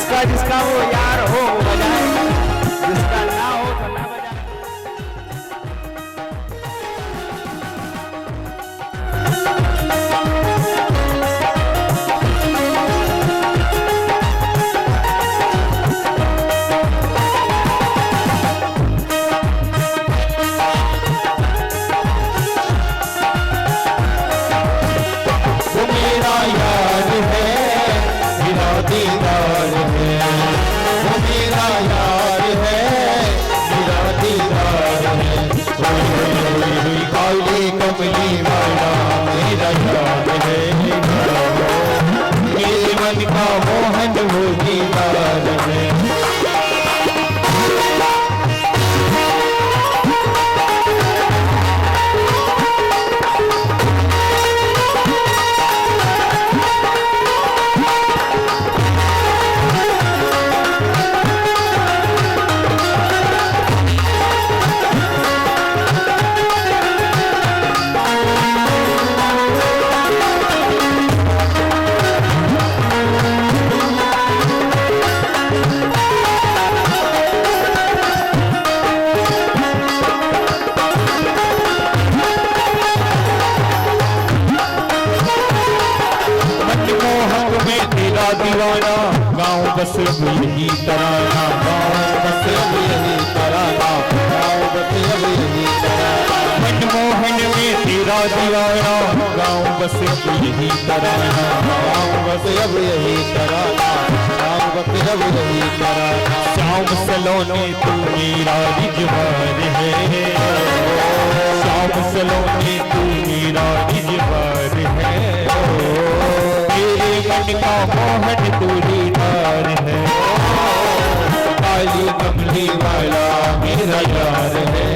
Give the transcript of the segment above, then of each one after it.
जिसका जिसका वो यार हो वो बजाए, जिसका ना हो तो ना बजाए। दीवाना गाँव बस यही तराना, गाँव बस यही तराना, गाँव बस यही तराना। मनमोहन में तेरा दीवाना गाँव बस यही तराना, गाँव बस अब यही तराना, गाँव बस अब यही तराना। श्याम सलोने तू मेरा रिजवान है, श्याम सलोने तू मेरा रिजवान है। मन का मोहन तू ही नार है, काली कमली वाला मेरा यार है।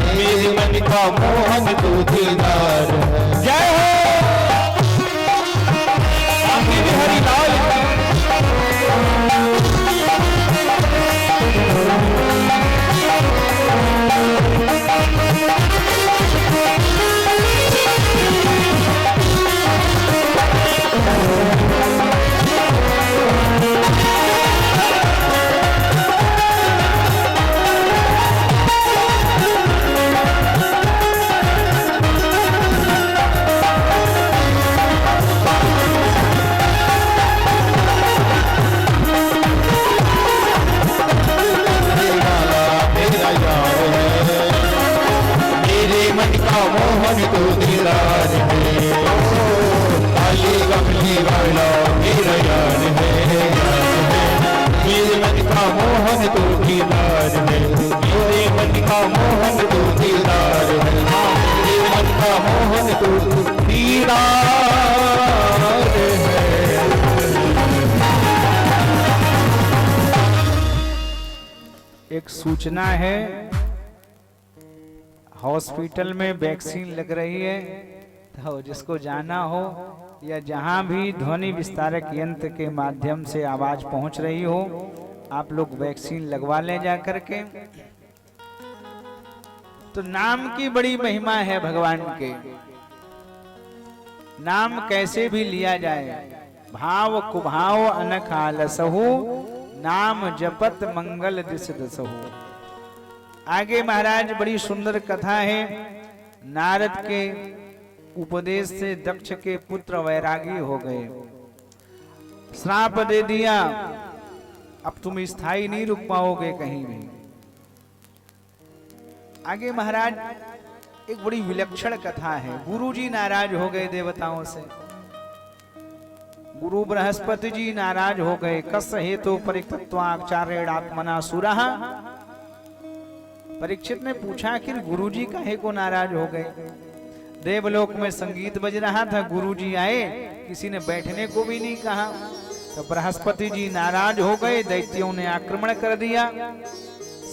मेरे मन का मोहन तू ही नार है। जय हो हरि लाल मोहन तो दीदार है, काली कमली वाला मेरा यार है। मेरे मन का मोहन तो दीदार है, मेरे मन का मोहन तो दीदार है, मेरे मन का मोहन तो दीदार है। एक सूचना है, हॉस्पिटल में वैक्सीन लग रही है, तो जिसको जाना हो या जहां भी ध्वनि विस्तारक यंत्र के माध्यम से आवाज पहुंच रही हो, आप लोग वैक्सीन लगवा लें जा करके। तो नाम की बड़ी महिमा है भगवान के। नाम कैसे भी लिया जाए, भाव कुभाव अनखा लसहु, नाम जपत मंगल दिस दसहु। आगे महाराज बड़ी सुंदर कथा है। नारद के उपदेश से दक्ष के पुत्र वैरागी हो गए, श्राप दे दिया, अब तुम स्थायी नहीं रुक पाओगे कहीं भी। आगे महाराज एक बड़ी विलक्षण कथा है। गुरुजी नाराज हो गए देवताओं से, गुरु बृहस्पति जी नाराज हो गए। कस हेतु परितत्वाचार्यणात्मना सुरः। परीक्षित ने पूछा कि गुरुजी काहे को नाराज हो गए। देवलोक में संगीत बज रहा था, गुरुजी आए, किसी ने बैठने को भी नहीं कहा। तो बृहस्पति जी नाराज हो गए, दैत्यों ने आक्रमण कर दिया,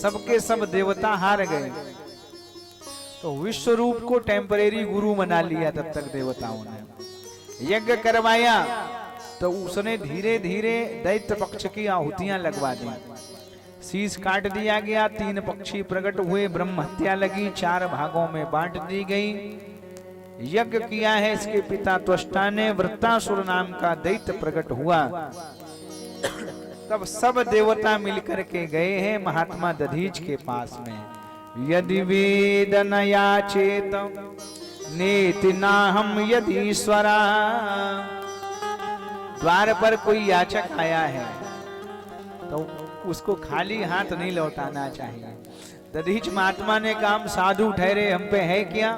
सबके सब देवता हार गए। तो विश्व रूप को टेम्परेरी गुरु बना लिया। तब तक देवताओं ने यज्ञ करवाया, तो उसने धीरे धीरे दैत्य पक्ष की आहुतियां लगवा दी। शीश काट दिया गया, 3 पक्षी प्रकट हुए, ब्रह्म हत्या लगी, 4 भागों में बांट दी गई। यज्ञ किया है इसके पिता त्वष्टा ने, वृत्तासुर नाम का दैत्य प्रकट हुआ। तब सब देवता मिलकर के गए हैं महात्मा दधीच के पास में। यदि वेद न याचेत नेति नाहम यदीश्वरा। द्वार पर कोई याचक आया है तो उसको खाली हाथ नहीं लौटाना चाहिए। दधीच महात्मा ने कहा हम साधु ठहरे, हम पे है क्या?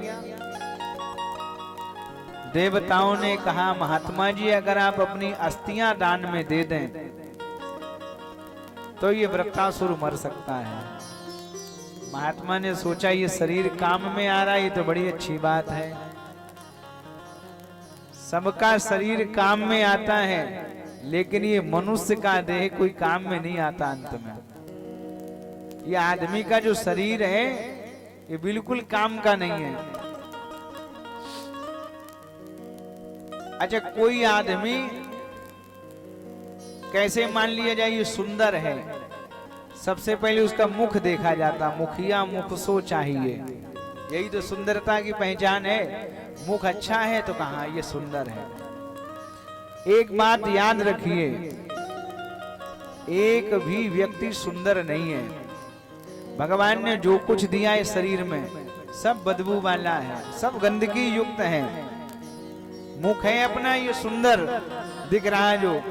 देवताओं ने कहा महात्मा जी अगर आप अपनी अस्थियां दान में दे दें तो ये वृत्तासुर मर सकता है। महात्मा ने सोचा ये शरीर काम में आ रहा है, ये तो बड़ी अच्छी बात है। सबका शरीर काम में आता है लेकिन ये मनुष्य का देह कोई काम में नहीं आता अंत में। ये आदमी का जो शरीर है ये बिल्कुल काम का नहीं है। अच्छा कोई आदमी कैसे मान लिया जाए ये सुंदर है, सबसे पहले उसका मुख देखा जाता, मुखिया मुख सो चाहिए, यही तो सुंदरता की पहचान है। मुख अच्छा है तो कहा ये सुंदर है। एक बात याद रखिए, एक भी व्यक्ति सुंदर नहीं है। भगवान ने जो कुछ दिया है शरीर में सब बदबू वाला है, सब गंदगी युक्त है। मुख है अपना ये सुंदर दिख रहा है, जो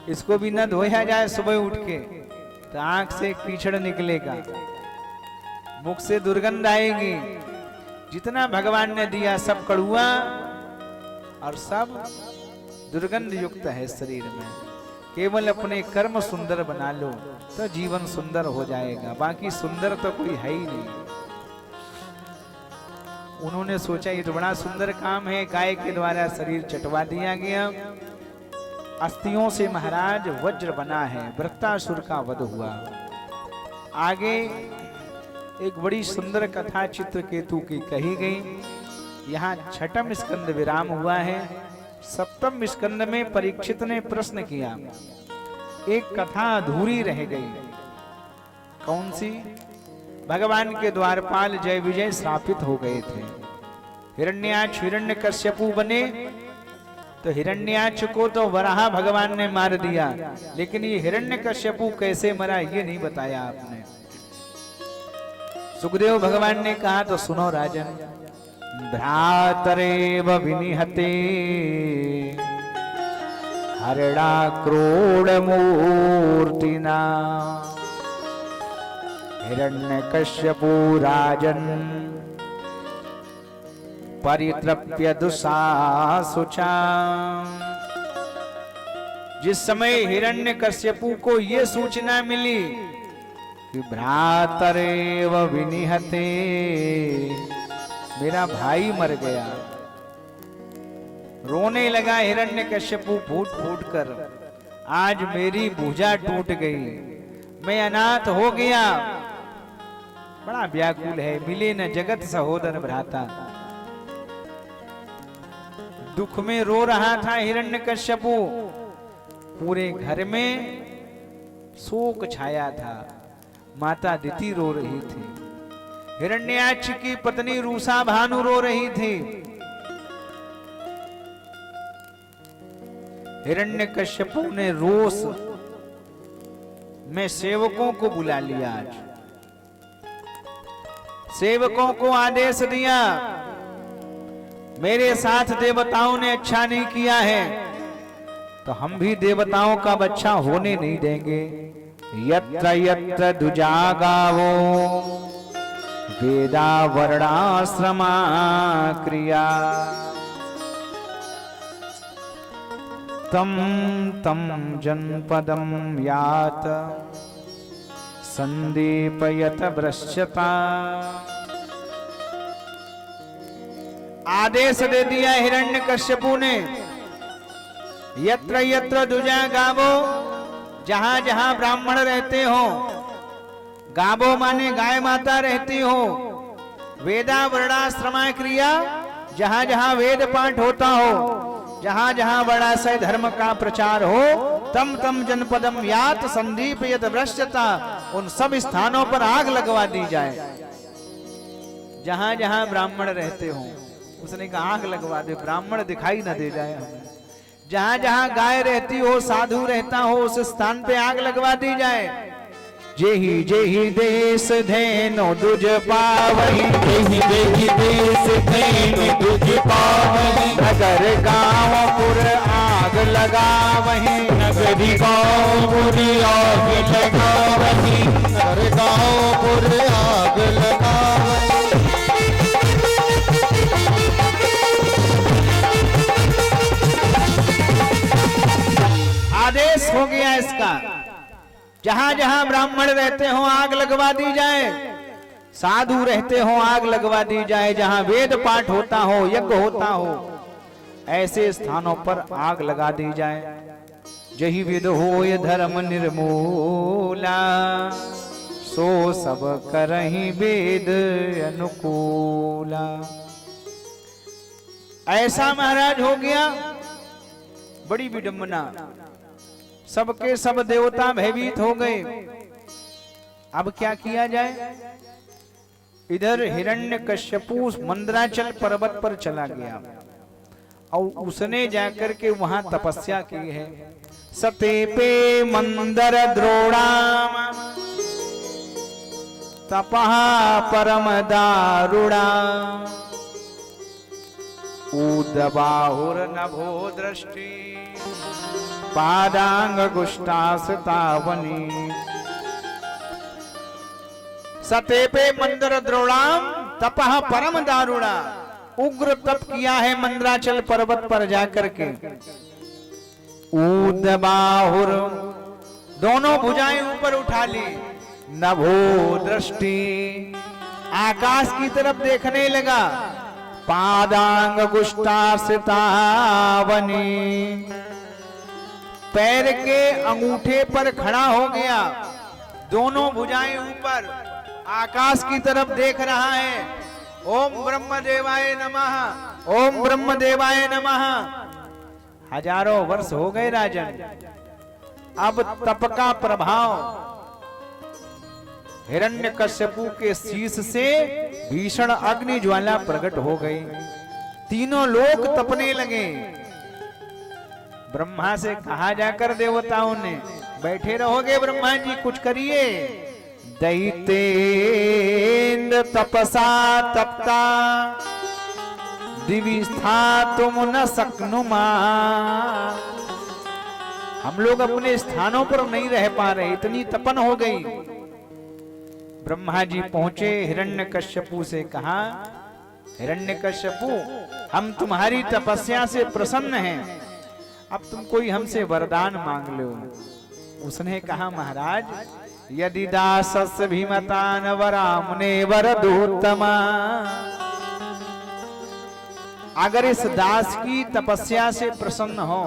इसको भी न धोया जाए सुबह उठ के तो आंख से कीचड़ निकलेगा, मुख से दुर्गंध आएगी। जितना भगवान ने दिया सब कड़ुआ और सब दुर्गंध युक्त है शरीर में। केवल अपने कर्म सुंदर बना लो तो जीवन सुंदर हो जाएगा, बाकी सुंदर तो कोई है ही नहीं। उन्होंने सोचा ये तो बड़ा सुंदर काम है, गाय के द्वारा शरीर चटवा दिया गया। अस्थियों से महाराज वज्र बना है, वृत्तासुर का वध हुआ। आगे एक बड़ी सुंदर कथा चित्रकेतु की कही गई। यहाँ छठम स्कंद विराम हुआ है। सप्तम स्कंद में परीक्षित ने प्रश्न किया, एक कथा अधूरी रह गई। कौन सी? भगवान के द्वारपाल जय विजय श्रापित हो गए थे। हिरण्याक्ष हिरण्यकश्यपु बने तो हिरण्याक्ष को तो वराह भगवान ने मार दिया, लेकिन ये हिरण्यकश्यपु कैसे मरा ये नहीं बताया आपने। सुखदेव भगवान ने कहा तो सुनो राजन। भ्रातरेव विनिहते हरिणा क्रोड़ मूर्तिना हिरण्यकश्यपु राजन परितृप्य दुस्साहुचा। जिस समय हिरण्यकश्यपु को ये सूचना मिली कि भ्रातरेव विनिहते, मेरा भाई मर गया, रोने लगा हिरण्यकश्यपु फूट फूट कर, आज मेरी भुजा टूट गई, मैं अनाथ हो गया। बड़ा व्याकुल है, मिले न जगत सहोदर भ्राता। दुख में रो रहा था हिरण्यकश्यपु, पूरे घर में शोक छाया था। माता दिति रो रही थी, हिरण्याक्ष की पत्नी रूसा भानु रो रही थी। हिरण्यकश्यपु ने रोष में सेवकों को बुला लिया। आज सेवकों को आदेश दिया, मेरे साथ देवताओं ने अच्छा नहीं किया है तो हम भी देवताओं का बच्चा होने नहीं देंगे। यत्र यत्र दुजागावो वेदा वर्णाश्रमा क्रिया तम तम जनपदम यात संदीपयत भ्रश्यता। आदेश दे दिया हिरण्यकश्यपु ने, यत्र यत्र दुजा गावो, जहां जहां ब्राह्मण रहते हो, गावो माने गाय माता रहती हो, वेदा वर्णाश्रमा क्रिया, जहां जहां वेद पाठ होता हो, जहां जहां वर्णाश्रय धर्म का प्रचार हो, तम तम जनपदम यात संदीपयत भ्रश्यता, उन सब स्थानों पर आग लगवा दी जाए जहां जहां ब्राह्मण रहते हो। उसने कहा आग लगवा दे, ब्राह्मण दिखाई न दे जाए हमें। जहां जहां गाय रहती हो, साधु रहता हो, उस स्थान पे आग लगवा दी जाए। जेहि देश धैनो दुज पावही, जेहि देश धैनु तुझ पावहि, नगर गांव पुर आग लगावही, नगरी गाँवपुर आग लगावहि, नगर गाँवपुर आग लगावहि। आदेश हो गया इसका, जहां जहां ब्राह्मण रहते हो आग लगवा दी जाए, साधु रहते हो आग लगवा दी जाए, जहां वेद पाठ होता हो, यज्ञ होता हो, ऐसे स्थानों पर आग लगा दी जाए। जही विद होय धर्म निर्मूला, सो सब करहि वेद अनुकूला। ऐसा महाराज हो गया, बड़ी विडंबना। सबके सब देवता भयभीत हो गए। अब क्या किया जाए? इधर हिरण्यकश्यपु मंदराचल पर्वत पर चला गया और उसने जाकर के वहां तपस्या की है। सतेपे मंदर द्रोणाम तपः परम दारुणा, ऊदबाहुर नभो दृष्टि पादांग गुष्टासतावनी। सतेपे मंदर द्रोणाम तपः परम दारुणा, उग्र तप किया है मंदराचल पर्वत पर जाकर के। ऊदबाहुर, दोनों भुजाएं ऊपर उठा ली। नभो दृष्टि, आकाश की तरफ देखने लगा। पादांग गुष्टासितावनी, पैर के अंगूठे पर खड़ा हो गया, दोनों भुजाएं ऊपर, आकाश की तरफ देख रहा है। ओम ब्रह्मदेवाय नमः, ओम ब्रह्मदेवाय नमः। हजारों वर्ष हो गए राजन, अब तप का प्रभाव हिरण्यकश्यपु के शीश से भीषण अग्नि ज्वाला प्रकट हो गई। तीनों लोग तपने लगे। ब्रह्मा से कहा जाकर देवताओं ने, बैठे रहोगे ब्रह्मा जी, कुछ करिए। दैतेन्द्र तपसा तपता, दिवि स्थातुम न शक्नुमा। हम लोग अपने स्थानों पर नहीं रह पा रहे, इतनी तपन हो गई। ब्रह्मा जी पहुंचे, हिरण्यकश्यपु से कहा, हिरण्यकश्यपु हम तुम्हारी तपस्या से प्रसन्न हैं, अब तुम कोई हमसे वरदान मांग लो। उसने कहा, महाराज यदि दासस्य भीमतान वरामुने वरदूतमा, अगर इस दास की तपस्या से प्रसन्न हो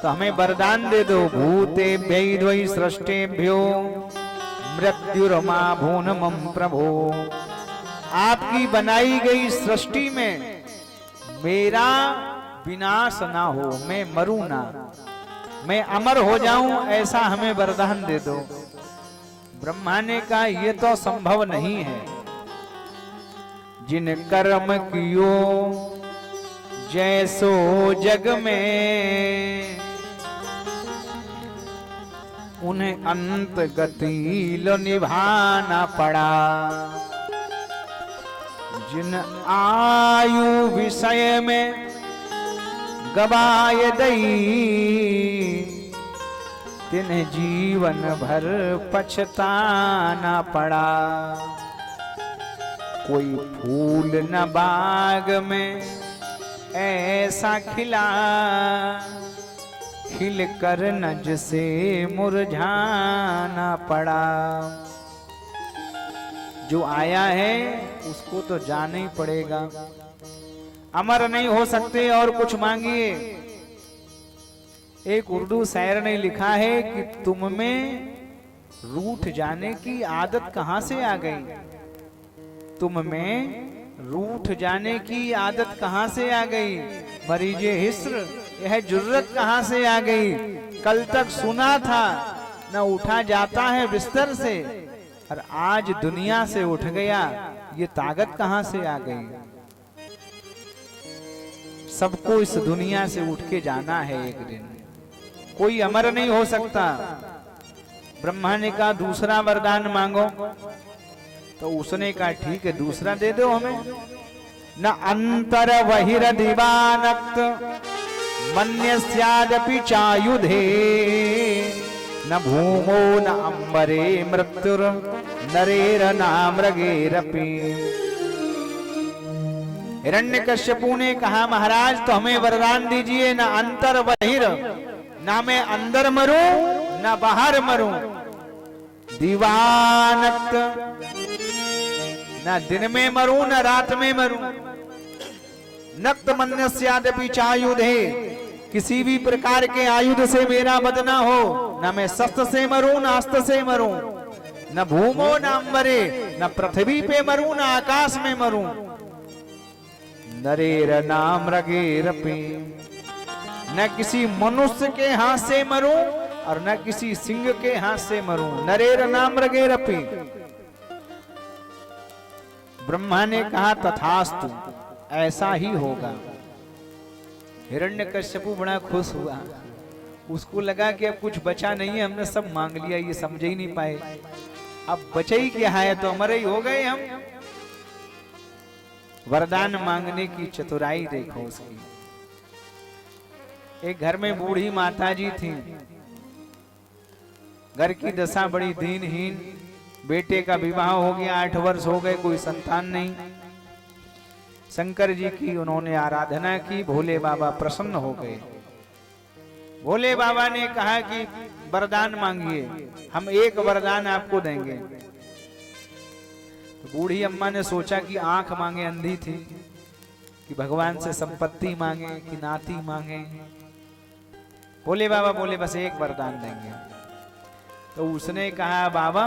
तो हमें वरदान दे दो। भूते भ्यद्वै सृष्टेभ्यो मृत्युरमा भूनमं प्रभो, आपकी बनाई गई सृष्टि में मेरा विनाश ना हो, मैं मरूं ना, मैं अमर हो जाऊं, ऐसा हमें वरदान दे दो। ब्रह्मा ने कहा, यह तो संभव नहीं है। जिन कर्म कियो जैसो जग में, उन्हें अंत गति लो निभाना पड़ा। जिन आयु विषय में गवाए दई, तिन्हें जीवन भर पछताना पड़ा। कोई फूल न बाग में ऐसा खिला, खिल कर नज से मुरझाना पड़ा। जो आया है उसको तो जाना ही पड़ेगा, अमर नहीं हो सकते और कुछ मांगिए। एक उर्दू शायर ने लिखा है कि तुम में रूठ जाने की आदत कहां से आ गई, तुम में रूठ जाने की आदत कहां से आ गई। मरीजे हिस्र, यह जुर्रत कहां से आ गई। कल तक सुना था न उठा जाता है बिस्तर से, और आज दुनिया से उठ गया, ये ताकत कहां से आ गई। सबको इस दुनिया से उठ के जाना है एक दिन, कोई अमर नहीं हो सकता। ब्रह्मा ने कहा दूसरा वरदान मांगो, तो उसने कहा ठीक है दूसरा दे दो हमें। न अंतर बहिर दिवानक्त मन्यस्यादपि चायुधे, न भूमो न अंबरे मृत्युर नरेर नामृगेरपि। हिरण्यकश्यपु ने कहा महाराज तो हमें वरदान दीजिए, न अंतर बहिर, ना मैं अंदर मरूं ना बाहर मरूं, दीवानक्त, ना दिन में मरूं ना रात में मरूं, नक्त मन्यस्यादपि चायुधे, किसी भी प्रकार के आयुध से मेरा वध ना हो, ना मैं शस्त्र से मरूं ना अस्त्र से मरूं, न भूमो न अंबरे, न पृथ्वी पे मरूं ना आकाश में मरूं, नरेर नामृगेरपि, न किसी मनुष्य के हाथ से मरूं और न किसी सिंह के हाथ से मरूं, नरेर नामृगेरपि। ब्रह्मा ने कहा तथास्तु, ऐसा ही होगा। हिरण्यकश्यपु बड़ा खुश हुआ, उसको लगा कि अब कुछ बचा नहीं है, हमने सब मांग लिया, ये समझ ही नहीं पाए, अब बचे ही क्या है, तो अमर ही हो गए हम। वरदान मांगने की चतुराई देखो उसकी। एक घर में बूढ़ी माता जी थी, घर की दशा बड़ी दीनहीन, बेटे का विवाह हो गया, 8 वर्ष हो गए, कोई संतान नहीं। शंकर जी की उन्होंने आराधना की, भोले बाबा प्रसन्न हो गए। भोले बाबा ने कहा कि वरदान मांगिए, हम एक वरदान आपको देंगे। तो बूढ़ी अम्मा ने सोचा कि आंख मांगे, अंधी थी, कि भगवान से संपत्ति मांगे कि नाती मांगे। भोले बाबा बोले बस एक वरदान देंगे। तो उसने कहा बाबा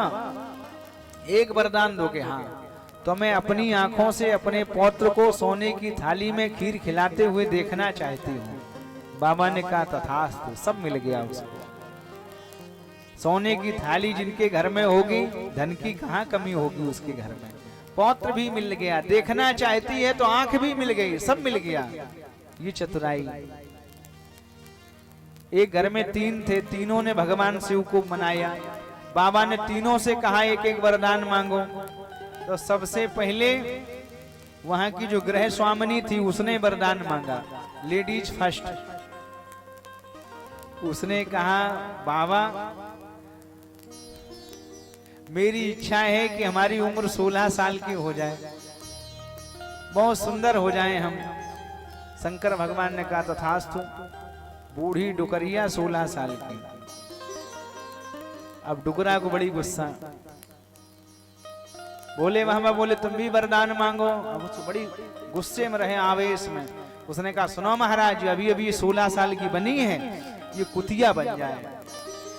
एक वरदान दोगे? हाँ। तो मैं अपनी आंखों से अपने पौत्र को सोने की थाली में खीर खिलाते हुए देखना चाहती हूँ। बाबा ने कहा तथास्तु, सब मिल गया उसको। सोने की थाली जिनके घर में होगी, धन की कहाँ कमी होगी उसके घर में। पौत्र भी मिल गया, देखना चाहती है तो आंख भी मिल गई, सब मिल गया। ये चतुराई। एक घर में 3 थे, तीनों ने भगवान शिव को मनाया। बाबा ने तीनों से कहा एक एक वरदान मांगो। तो सबसे पहले वहां की जो गृह स्वामिनी थी उसने वरदान मांगा, लेडीज फर्स्ट। उसने कहा बाबा मेरी इच्छा है कि हमारी उम्र 16 साल की हो जाए, बहुत सुंदर हो जाए हम। शंकर भगवान ने कहा तथास्तु। बूढ़ी डुकरिया 16 साल की। अब डुकरा को बड़ी गुस्सा। बोले बाबा बोले तुम भी वरदान मांगो। अब उसको बड़ी गुस्से में रहे, आवेश में। उसने कहा सुनो महाराज, अभी अभी 16 साल की बनी है, ये कुतिया बन जाए।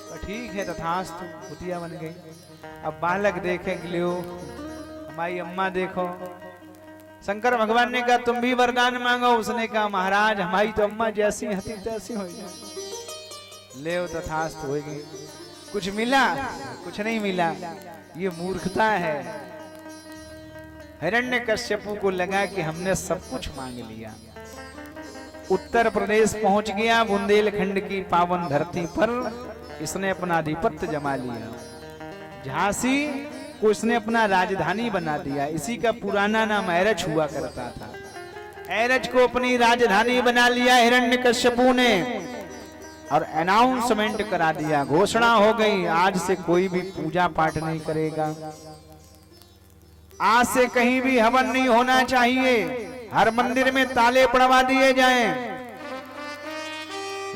तो ठीक है तथास्तु, कुतिया बन गई। अब बालक देखे कि लियो हमारी अम्मा देखो। शंकर भगवान ने कहा तुम भी वरदान मांगो। उसने कहा महाराज हमारी तो अम्मा जैसी हती तैसी हो जाए। ले तथास्तु हो गई। कुछ मिला? कुछ नहीं मिला। ये मूर्खता है। हिरण्यकश्यपु को लगा कि हमने सब कुछ मांग लिया। उत्तर प्रदेश पहुंच गया, बुंदेलखंड की पावन धरती पर इसने अपना आधिपत्य जमा लिया। झांसी को इसने अपना राजधानी बना दिया। इसी का पुराना नाम एरच हुआ करता था। एरच को अपनी राजधानी बना लिया हिरण्यकश्यपु ने और अनाउंसमेंट करा दिया, घोषणा हो गई आज से कोई भी पूजा पाठ नहीं करेगा, आज से कहीं भी हवन नहीं होना चाहिए, हर मंदिर में ताले पड़वा दिए जाएं।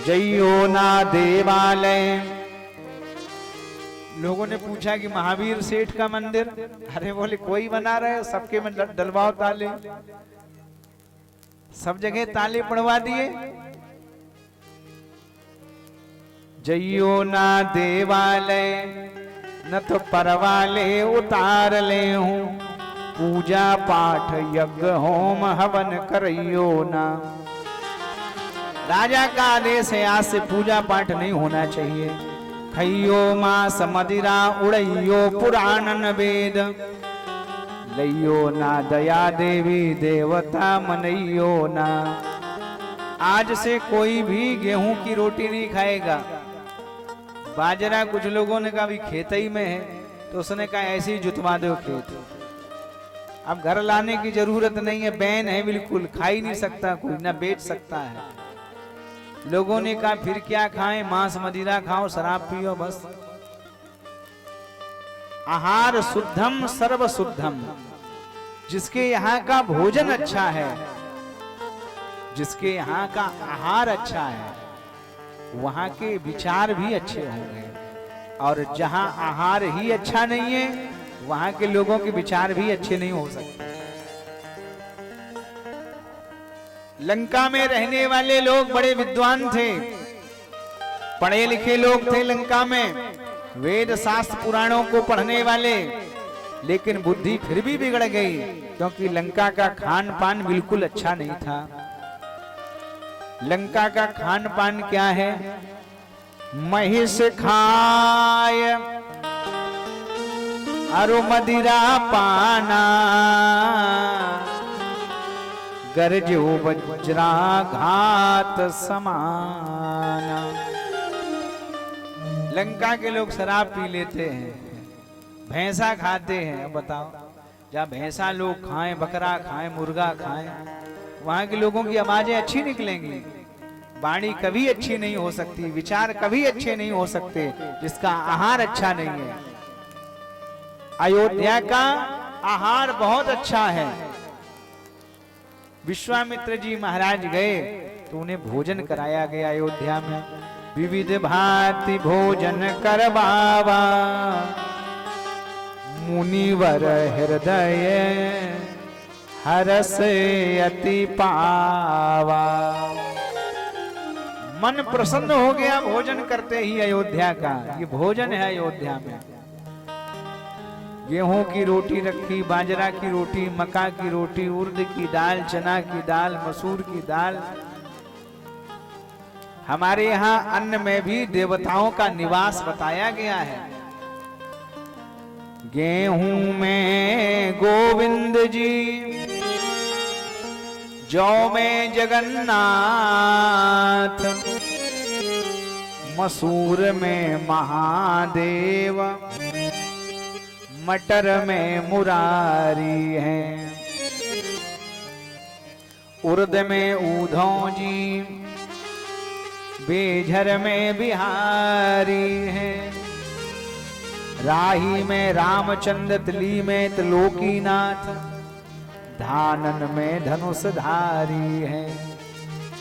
जइयो ना देवालय। लोगों ने पूछा कि महावीर सेठ का मंदिर, अरे बोले कोई बना रहे, सबके में डलवाओ ताले। सब जगह ताले पड़वा दिए। जइयो ना देवालय, न तो परवाले उतार ले हूं, पूजा पाठ यज्ञ होम हवन करियो ना। राजा का आदेश है आज से पूजा पाठ नहीं होना चाहिए। खइयो मांस मदिरा उड़ैयो पुराणन वेद, लइयो ना दया देवी देवता मनइयो ना। आज से कोई भी गेहूं की रोटी नहीं खाएगा। बाजरा कुछ लोगों ने कहा भी खेत ही में है, तो उसने कहा ऐसे ही जुतवा दो खेत। अब घर लाने की जरूरत नहीं है, बैन है बिल्कुल, खा ही नहीं सकता कोई, ना बेच सकता है। लोगों ने कहा फिर क्या खाएं, मांस मदिरा खाओ, शराब पियो बस। आहार शुद्धम सर्व शुद्धम, जिसके यहाँ का भोजन अच्छा है, जिसके यहाँ का आहार अच्छा है, वहां के विचार भी अच्छे होंगे। और जहां आहार ही अच्छा नहीं है, वहां के लोगों के विचार भी अच्छे नहीं हो सकते। लंका में रहने वाले लोग बड़े विद्वान थे, पढ़े लिखे लोग थे लंका में, वेद शास्त्र पुराणों को पढ़ने वाले, लेकिन बुद्धि फिर भी बिगड़ गई, क्योंकि लंका का खान पान बिल्कुल अच्छा नहीं था। लंका का खान पान क्या है? महिष खाय अरु मदिरा पाना, गरजो वज्राघात समाना। लंका के लोग शराब पी लेते हैं, भैंसा खाते हैं। अब बताओ, जहाँ भैंसा लोग खाएं, बकरा खाएं, मुर्गा खाएं, वहां के लोगों की आवाजें अच्छी निकलेंगी, वाणी कभी अच्छी नहीं हो सकती, विचार कभी अच्छे नहीं हो सकते, जिसका आहार अच्छा नहीं है। अयोध्या का आहार बहुत अच्छा है। विश्वामित्र जी महाराज गए तो उन्हें भोजन कराया गया अयोध्या में। विविध भांति भोजन करवावा, मुनिवर हृदय हरस अति पावा। मन प्रसन्न हो गया भोजन करते ही अयोध्या का। ये भोजन है अयोध्या में। गेहूं की रोटी रखी, बाजरा की रोटी, मक्का की रोटी, उर्द की दाल, चना की दाल, मसूर की दाल। हमारे यहाँ अन्न में भी देवताओं का निवास बताया गया है। गेहूं में गोविंद जी, जौ में जगन्नाथ, मसूर में महादेव, मटर में मुरारी है, उर्द में ऊधौ जी, बेझर में बिहारी है, राही में रामचंद्र, तिली में त्रिलोकीनाथ, धानन में धनुषधारी है।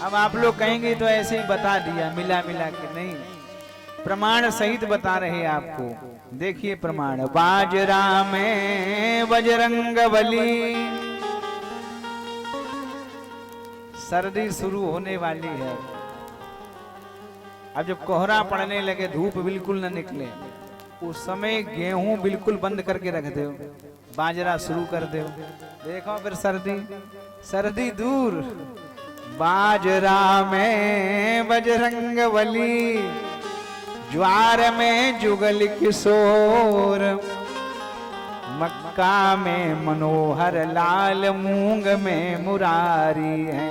अब आप लोग कहेंगे तो ऐसे ही बता दिया, मिला मिला के नहीं, प्रमाण सहित बता रहे आपको। देखिए प्रमाण। बाजरा में बजरंग बली, सर्दी शुरू होने वाली है। अब जब कोहरा पड़ने लगे, धूप बिल्कुल न निकले, उस समय गेहूं बिल्कुल बंद करके रख दो, बाजरा शुरू कर दो, देखो फिर सर्दी दूर। बाजरा में बजरंग बली, ज्वार में जुगल किशोर, मक्का में मनोहर लाल, मूंग में मुरारी है,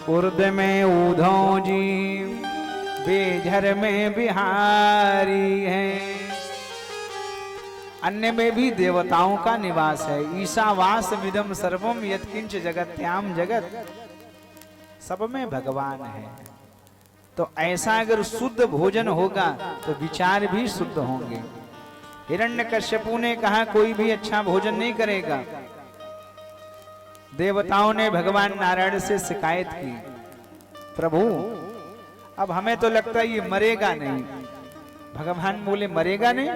उर्द में ऊधौ जी, बेझर में बिहारी है। अन्य में भी देवताओं का निवास है। ईशावास विदम सर्वम यत्किंच जगत्याम जगत, सब में भगवान है। तो ऐसा अगर शुद्ध भोजन होगा तो विचार भी शुद्ध होंगे। हिरण्यकश्यपु ने कहा कोई भी अच्छा भोजन नहीं करेगा। देवताओं ने भगवान नारायण से शिकायत की, प्रभु अब हमें तो लगता है ये मरेगा नहीं। भगवान बोले मरेगा नहीं,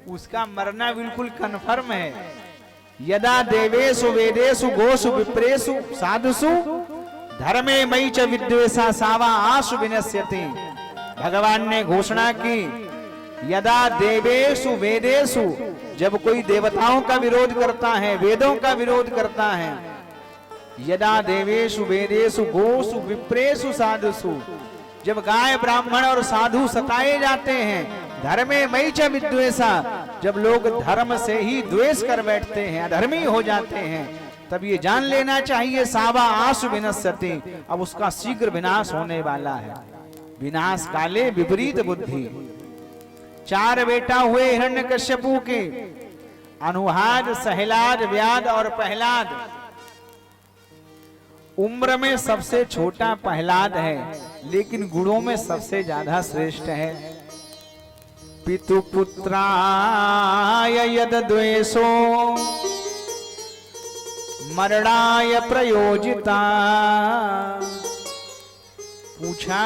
उसका मरना बिल्कुल कन्फर्म है। यदा देवेषु वेदेषु गोषु विप्रेषु साधुषु धर्मे मयि च विद्वेषा सावा आशु विनश्यति। भगवान ने घोषणा की, यदा देवेषु वेदेषु, जब कोई देवताओं का विरोध करता है, वेदों का विरोध करता है, यदा देवेषु वेदेषु गोषु विप्रेषु साधुषु, जब गाय ब्राह्मण और साधु सताए जाते हैं, धर्मे मयि च विद्वेषा, जब लोग धर्म से ही द्वेष कर बैठते हैं, अधर्मी हो जाते हैं, तब ये जान लेना चाहिए सावा आसु विनश्यति, अब उसका शीघ्र विनाश होने वाला है। विनाश काले विपरीत बुद्धि। 4 बेटा हुए हिरण्यकश्यपु के, अनुहाज, सहलाज, व्याध और प्रहलाद। उम्र में सबसे छोटा प्रहलाद है, लेकिन गुणों में सबसे ज्यादा श्रेष्ठ है। पितु पुत्राय यद द्वेषो मरणाय प्रयोजिता। पूछा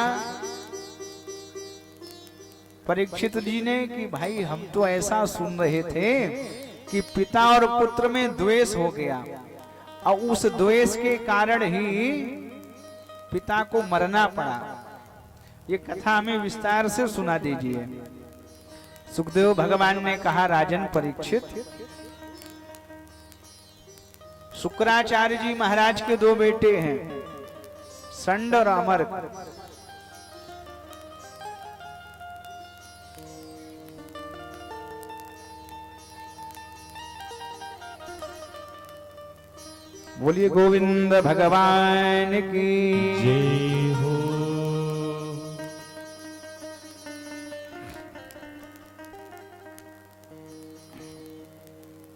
परीक्षित जी ने कि भाई हम तो ऐसा सुन रहे थे कि पिता और पुत्र में द्वेष हो गया, और उस द्वेष के कारण ही पिता को मरना पड़ा। ये कथा हमें विस्तार से सुना दीजिए। सुखदेव भगवान ने कहा, राजन परीक्षित, शुक्राचार्य जी महाराज के 2 बेटे हैं, संड और अमर। बोलिए गोविंद भगवान की जय हो।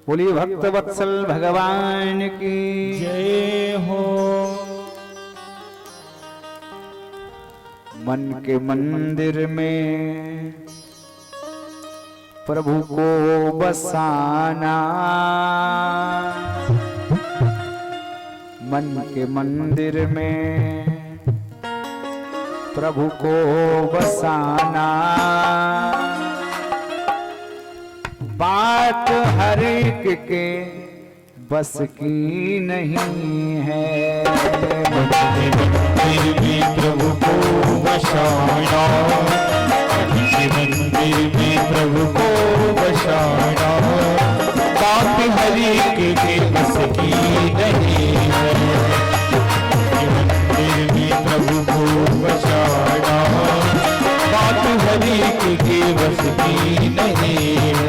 बोलिए भक्त वत्सल भगवान की जय हो। मन के मंदिर में प्रभु को बसाना, मन के मंदिर में प्रभु को बसाना। बात हर एक के बस की नहीं है। मंदिर में प्रभु को बसाना, मंदिर में प्रभु को बसाना। बात हर एक के बस की नहीं है। मंदिर में प्रभु को बसाना, बात हर एक के बस की नहीं है।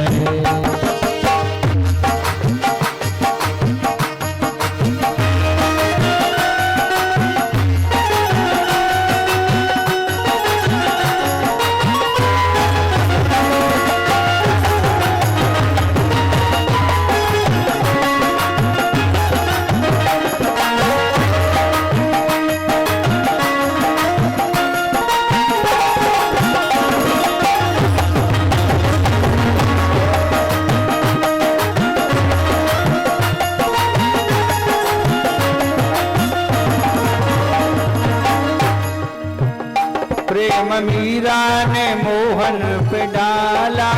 प्रेम मीरा ने मोहन पे डाला,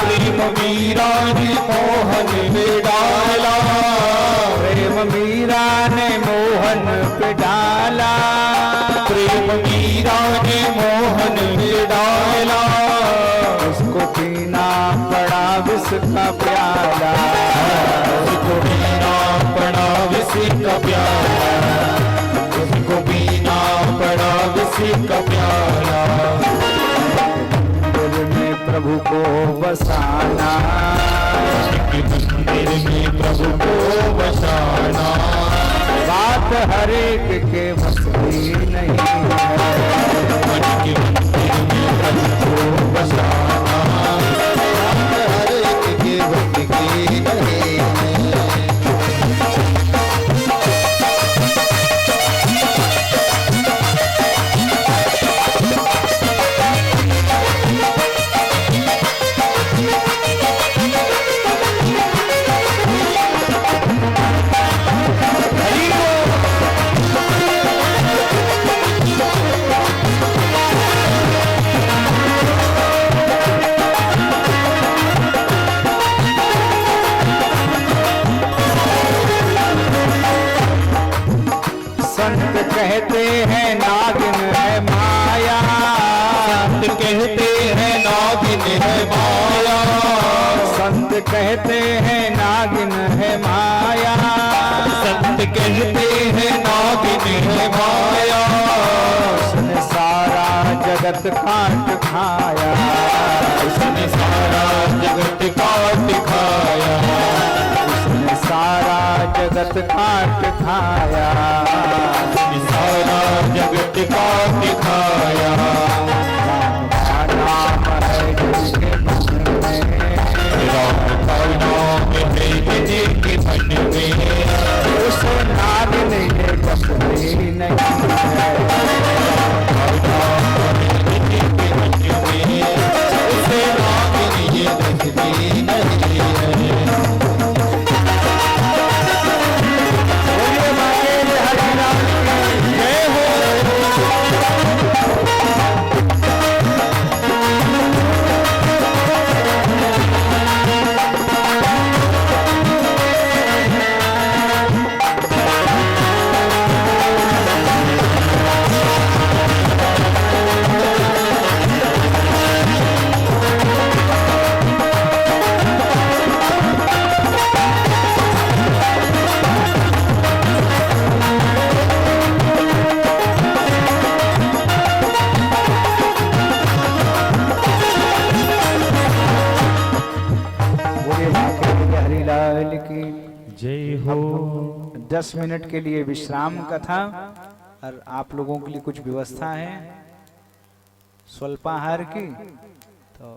प्रेम मीरा ने मोहन पे डाला। प्रेम मीरा ने मोहन पे डाला, प्रेम मीरा ने मोहन पे डाला। उसको पीना पड़ा विष का प्याला, उसको पीना पड़ा विष का प्याला। उसको पीना पड़ा विष का प्याला। मंदिर में प्रभु को बसाना, मंदिर में प्रभु को बसाना। बात हर एक के बस की नहीं है। मंदिर में प्रभु को बसाना, बात हर एक के बस की नहीं है। संत कहते हैं नागिन है माया, संत कहते हैं नागिन है माया। संत कहते हैं नागिन है माया, संत कहते हैं नागिन है माया। उसने सारा जगत काट खाया, उसने सारा जगत काट खाया। उसने सारा जगत जगत काट खाया, सारा जगत काट खाया। राम का नाम है जिसके मन में, राम का नाम है जिसके मन में, उसे नाग नहीं बसती नहीं है। उसे नागिन ये बसती नहीं है। बोलिए महादेव हरिराम की जय हो। बोलिए महादेव हरिलाल की जय हो। 10 मिनट के लिए विश्राम का था और आप लोगों के लिए कुछ व्यवस्था है स्वल्पाहार की। तो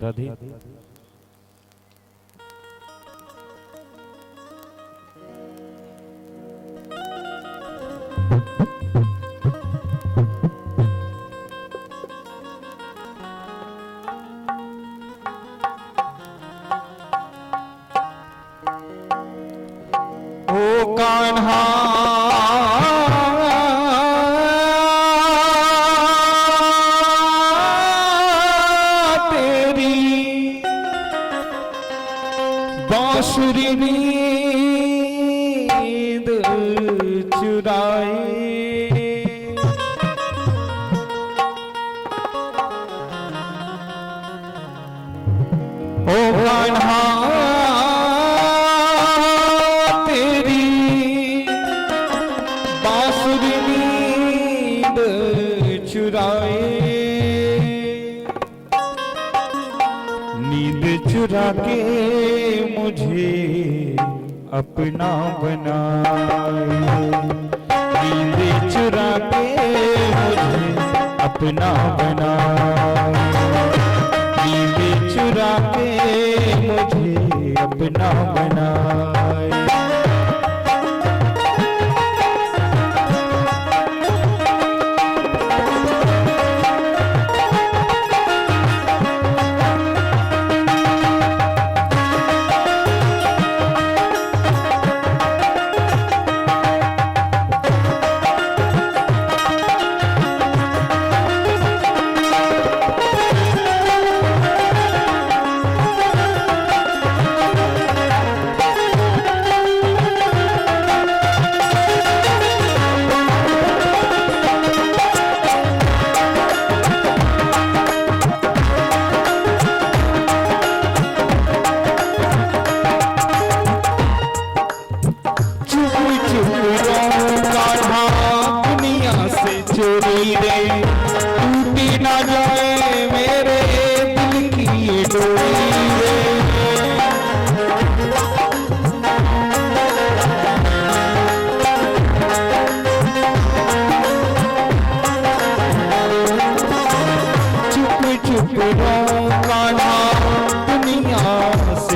राधे ओ कान्हा बांसुरी नींद चुराए, ओ कान्हा तेरी बांसुरी नींद चुराए, नींद चुरा के मुझे अपना बनाए, नींद चुरा के मुझे अपना बनाए, नींद चुरा के मुझे अपना बनाए।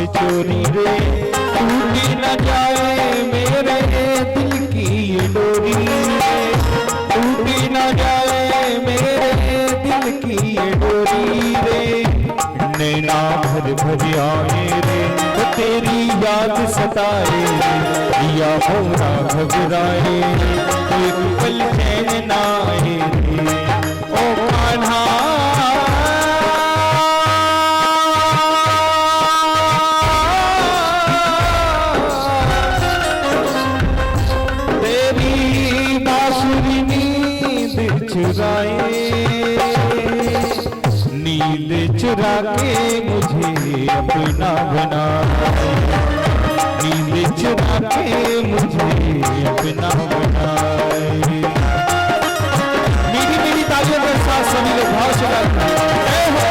से चोरी रे, टूटी न जाए मेरे दिल की ये डोरी रे, टूटी न जाए मेरे दिल की ये डोरी रे। नैना भर भर आए रे, तो तेरी याद सताए रे, या मोरा घबराए रे, तो एक पल चैन ना आए रे। ओ कान्हा तेरी बांसुरी नींद चुराए, नींद चुरा के मुझे अपना बनाए, नींद चुरा के मुझे अपना बनाए। मेरी मेरी तालियों के साथ सभी लोग भाव से गाते हैं, जय हो।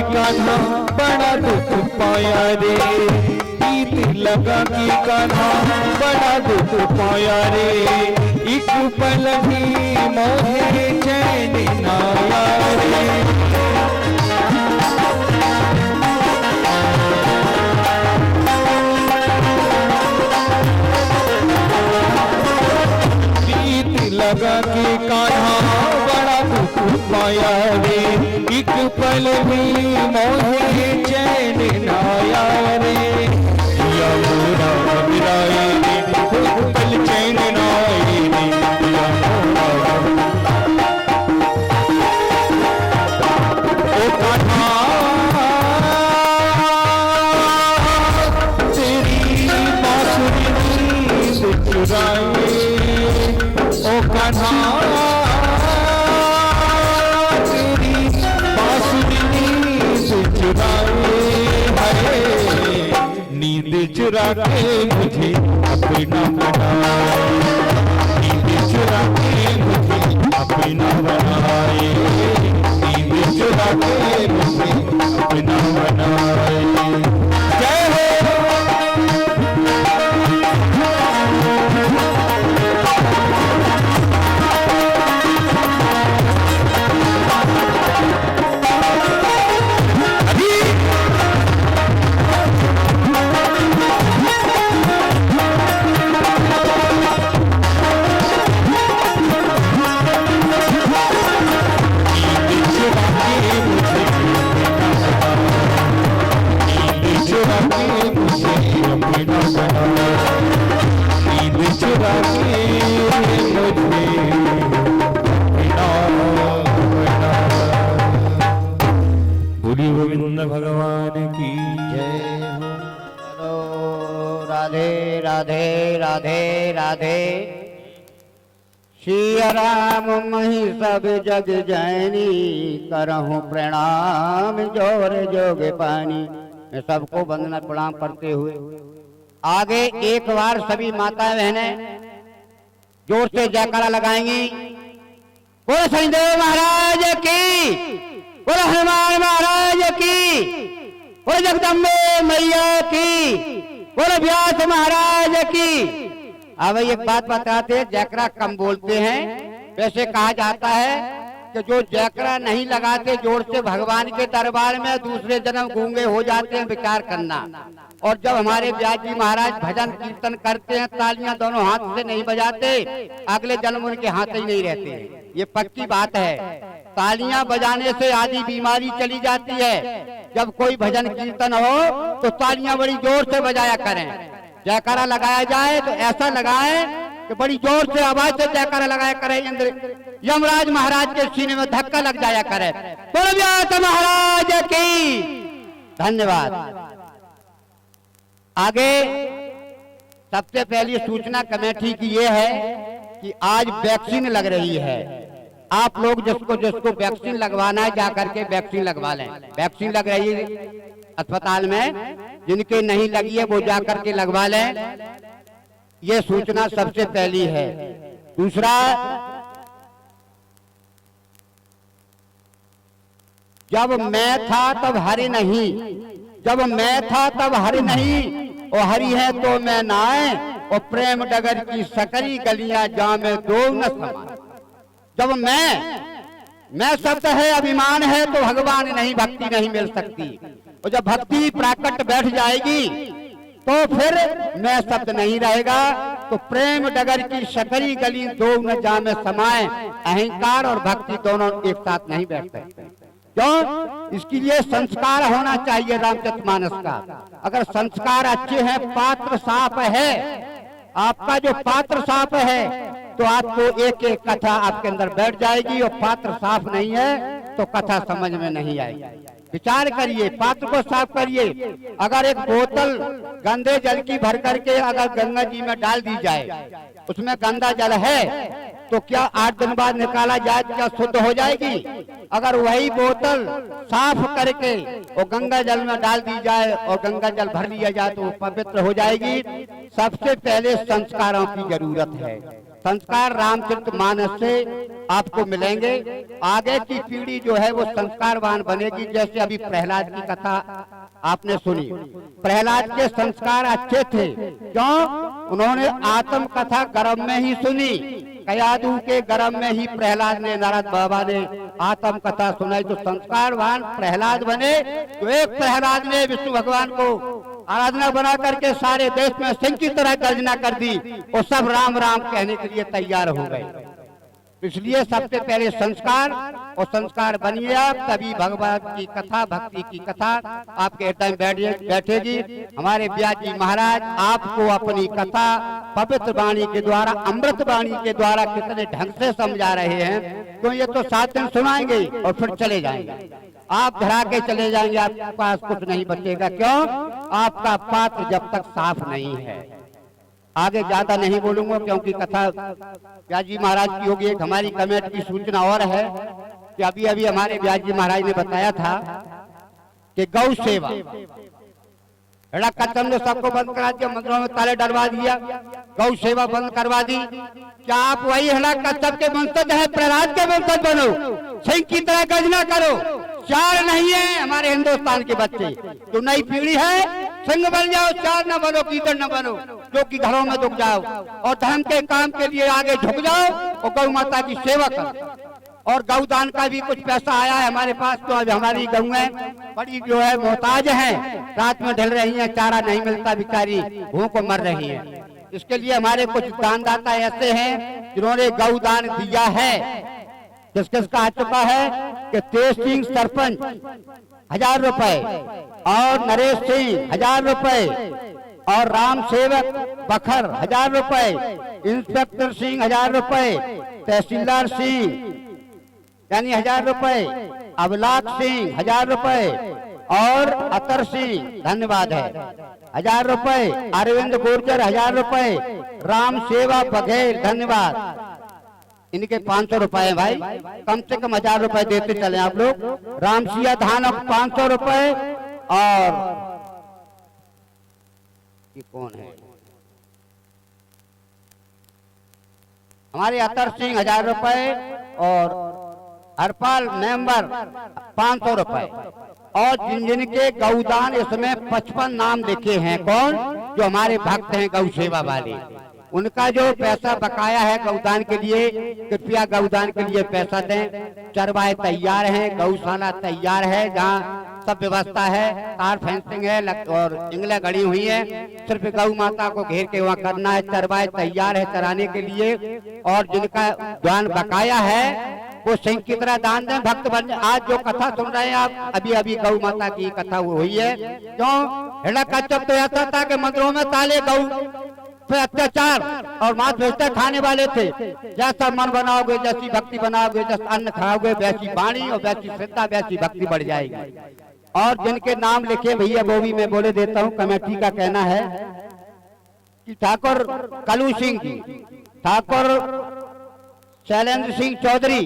कान्हा बड़ा दुख पाया रे, प्रीत लगा कि कान्हा बड़ा दुख पाया रे, एक पल भी मोहे चैन ना आया रे। प्रीत लगा कि कान्हा बड़ा दुख पाया रे, एक पल भी मोहे चैन न आया रे, या मोरा घबराए रे, एक पल चैन न आए रे, या मोरा। ओ कान्हा तेरी बांसुरी नींद चुराए, ओ कान्हा नींद चुरा के मुझे अपना बनाए, नींद चुरा के मुझे अपना बनाए, नींद चुरा के मुझे अपना बनाए। जय हो। बोली गोविंद भगवान की जय हो। चलो राधे राधे राधे राधे, सिया राम मही सब जग जननी, करहूँ प्रणाम जोर जोग पानी। मैं सबको वंदना प्रणाम करते हुए आगे एक बार सभी माता बहनें जोर से जयकारा लगाएंगी। बोलो शनिदेव महाराज की, बोलो हनुमान महाराज की, बोलो जगदम्बे मैया की, बोलो व्यास महाराज की। अब एक बात बताते हैं, जयकारा कम बोलते हैं। वैसे कहा जाता है कि जो जयकारा नहीं लगाते जोर से भगवान के दरबार में, दूसरे जन्म गूंगे हो जाते हैं। विचार करना। और जब हमारे व्यास जी महाराज भजन कीर्तन करते हैं, तालियां दोनों हाथ से नहीं बजाते, अगले जन्म उनके हाथ ही नहीं रहते। ये पक्की बात है। तालियां बजाने से आधी बीमारी चली जाती है। जब कोई भजन कीर्तन हो तो तालियां बड़ी जोर से बजाया करें। जयकारा लगाया जाए तो ऐसा लगाएं कि बड़ी जोर से आवाज से जयकारा लगाया करें, इंद्र यमराज महाराज के सीने में धक्का लग जाया करे। बोलो व्यास महाराज की। धन्यवाद। आगे सबसे पहली सूचना कमेटी की ये है कि आज वैक्सीन लग रही है। आप लोग जिसको जिसको वैक्सीन लगवाना है जाकर के वैक्सीन लगवा लें। वैक्सीन लग रही है अस्पताल में, जिनके नहीं लगी है वो जाकर के लगवा लें। ये सूचना सबसे पहली है। दूसरा, जब मैं था तब हरि नहीं, जब मैं था तब हरि नहीं, और हरि है तो मैं नाए, और प्रेम डगर की सकरी गलियां जामे दो न समान। जब मैं शब्द है, अभिमान है, तो भगवान नहीं, भक्ति नहीं मिल सकती। और जब भक्ति प्राकट बैठ जाएगी तो फिर मैं शब्द नहीं रहेगा। तो प्रेम डगर की सकरी गली दो न जामे समाए, अहंकार और भक्ति दोनों एक साथ नहीं बैठ सकते। क्यों? इसके लिए संस्कार होना चाहिए रामचरितमानस का। अगर संस्कार अच्छे हैं, पात्र साफ है, आपका जो पात्र साफ है तो आपको एक एक कथा आपके अंदर बैठ जाएगी। और पात्र साफ नहीं है तो कथा समझ में नहीं आएगी। विचार करिए, पात्र को साफ करिए। अगर एक बोतल गंदे जल की भर करके अगर गंगा जी में डाल दी जाए, उसमें गंदा जल है, तो क्या 8 दिन बाद निकाला जाए क्या शुद्ध हो जाएगी? अगर वही बोतल साफ करके और गंगा जल में डाल दी जाए और गंगा जल भर लिया जाए तो वो पवित्र हो जाएगी। सबसे पहले संस्कारों की जरूरत है। संस्कार रामचरितमानस से आपको मिलेंगे। आगे की पीढ़ी जो है वो संस्कारवान बनेगी। जैसे अभी प्रहलाद की कथा आपने सुनी, प्रहलाद के संस्कार अच्छे थे। क्यों? उन्होंने आत्म कथा गर्भ में ही सुनी। कयादू के गर्भ में ही प्रहलाद ने, नारद बाबा ने आत्म कथा सुनाई। तो संस्कारवान प्रहलाद बने। तो एक प्रहलाद ने विष्णु भगवान को आराधना बना करके सारे देश में सिंह की तरह गर्जना कर दी और सब राम राम कहने के लिए तैयार हो गए। इसलिए सबसे पहले संस्कार, और संस्कार बनिए आप, तभी भगवान की कथा, भक्ति की कथा आपके हृदय में बैठेगी। हमारे व्यास जी महाराज आपको अपनी कथा पवित्र वाणी के द्वारा, अमृत वाणी के द्वारा कितने ढंग से समझा रहे हैं। तो ये तो 7 दिन सुनाएंगे और फिर चले जाएंगे। आप धरा के चले जाएंगे, आपके पास कुछ नहीं बचेगा। क्यों? आपका पात्र जब तक साफ नहीं है। आगे ज्यादा नहीं बोलूंगा क्योंकि कथा व्यास जी महाराज की होगी। एक हमारी कमेटी की सूचना और है कि अभी अभी हमारे व्यास जी महाराज ने बताया था कि गौ सेवा कच्चम ने सबको बंद करा दिया, मंदिरों में ताले डलवा दिया, गौ सेवा बंद करवा दी। क्या आप वही कच्चम के वंशज है? प्रहलाद के वंशज बनो, सिंह की तरह गर्जना करो। चार नहीं है हमारे हिंदुस्तान के बच्चे, जो नई पीढ़ी है, सिंह बन जाओ, चार न बनो, कीचड़ न बनो, जो कि घरों में दुख जाओ और धर्म के काम के लिए आगे झुक जाओ और गौ माता की सेवा करो। और गौदान का भी कुछ पैसा आया है हमारे पास। तो अब हमारी गौएं बड़ी जो है मोहताज हैं, रात में ढल रही हैं, चारा नहीं मिलता, बेचारी भूख को मर रही है। इसके लिए हमारे कुछ दानदाता ऐसे हैं जिन्होंने गौदान दिया है। किस किस का आ चुका है कि तेज सिंह सरपंच 1000 रुपए, और नरेश सिंह 1000 रुपए, और राम सेवक बखर 1000 रुपए, इंस्पेक्टर सिंह 1000 रुपए, तहसीलदार सिंह यानी 1000 रुपए, अबलाक सिंह 1000 रुपए, और अतर सिंह धन्यवाद है 1000 रुपए, अरविंद गुर्जर 1000 रुपए, राम सेवा बघेल धन्यवाद। इनके 500 रुपए भाई, कम से कम 1000 रुपए देते चले आप लोग। रामसिया धानक 500 रुपए, और ये कौन है? हमारे अतर सिंह 1000 रुपए, और हरपाल मेंबर 500 रुपए। और जिन जिनके गौदान इसमें 55 नाम लिखे हैं, कौन? जो हमारे भक्त हैं गौ सेवा वाले, उनका जो पैसा बकाया है गौदान के लिए, कृपया गौदान के लिए पैसा दें। चरवाहे तैयार हैं, गौशाला तैयार है, जहाँ सब व्यवस्था है, तार फेंसिंग है और इंगलें गड़ी हुई है। सिर्फ गौ माता को घेर के वहाँ करना है। चरवाहे तैयार है चराने के लिए, और जिनका दान बकाया है वो सिंह की तरह दान दें, भक्त बन। आज जो कथा सुन रहे हैं आप, अभी अभी गौ माता की कथा हुई है। क्यों? हिरण्यकश्यप तो ऐसा था कि मंदिरों में ताले गौ पे अत्याचार और मांस बेचते खाने वाले थे। जैसा मन बनाओगे, जैसी भक्ति बनाओगे, जैसा अन्न खाओगे, वैसी वाणी और वैसी श्रद्धा, वैसी भक्ति बढ़ जाएगी। और जिनके नाम लिखे भैया वो भी मैं बोले देता हूँ। कमेटी का कहना है ठाकुर कलू सिंह जी, ठाकुर शैलेंद्र सिंह चौधरी,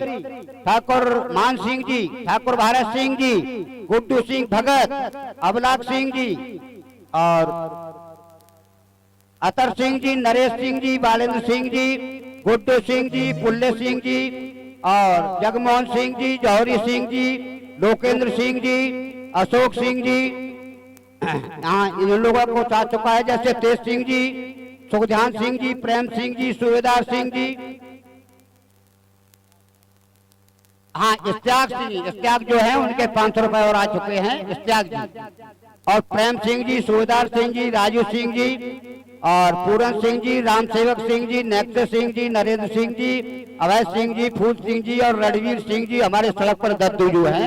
ठाकुर मान सिंह जी, ठाकुर भारत सिंह जी, गुड्डू सिंह भगत, अबलाक सिंह जी और अतर सिंह जी, नरेश सिंह जी, बालेंद्र सिंह जी, गुड्डू सिंह जी, पुल्ले सिंह जी और जगमोहन सिंह जी, जौहरी सिंह जी, लोकेंद्र सिंह जी, अशोक सिंह जी। हाँ, इन लोगों को चाह चुका है, जैसे तेज सिंह जी, सुखध्यान सिंह जी, प्रेम सिंह जी, सूबेदार सिंह जी। हाँ, इश्तियाक जो है उनके 500 रुपए और आ चुके हैं, इश्तियाक जी और प्रेम सिंह जी, सूबेदार सिंह जी, राजू सिंह जी और पूरन सिंह जी, राम सेवक सिंह जी, नेक्टर सिंह जी, नरेंद्र सिंह जी, अभय सिंह जी, फूल सिंह जी और रणवीर सिंह जी। हमारे सड़क पर दद्दू जो है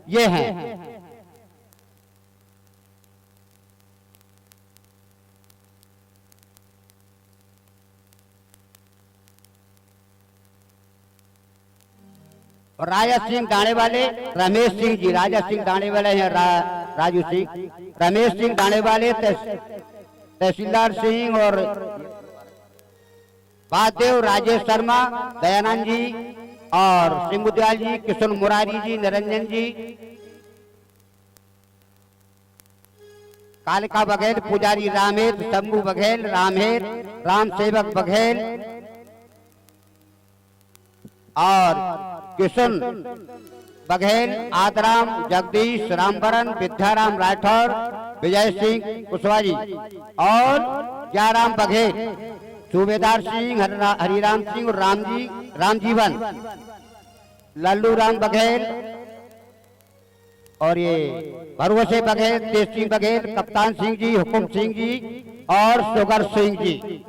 ये हैं। और राजा सिंह दाने वाले रमेश सिंह जी, राजा सिंह दाने वाले हैं राजू सिंह, रमेश सिंह दाने वाले तहसीलदार सिंह और वासुदेव, राजेश शर्मा, दयानंद जी और सिंह जी, किशन मुरारी जी, निरंजन जी, कालिका बघेल, पुजारी रामेद, शंभू बघेल, रामहेर, राम सेवक बघेल और किशन बघेल, आदराम, जगदीश, रामबरन, विद्याराम राठौर, विजय सिंह कुशवाहा और जयराम बघेल, सूबेदार सिंह, हरिराम सिंह और रामजीवन, लल्लू राम बघेल और ये भरवसे बघेल, तेज सिंह बघेल, कप्तान सिंह जी, हुकुम सिंह जी और सुगर सिंह जी।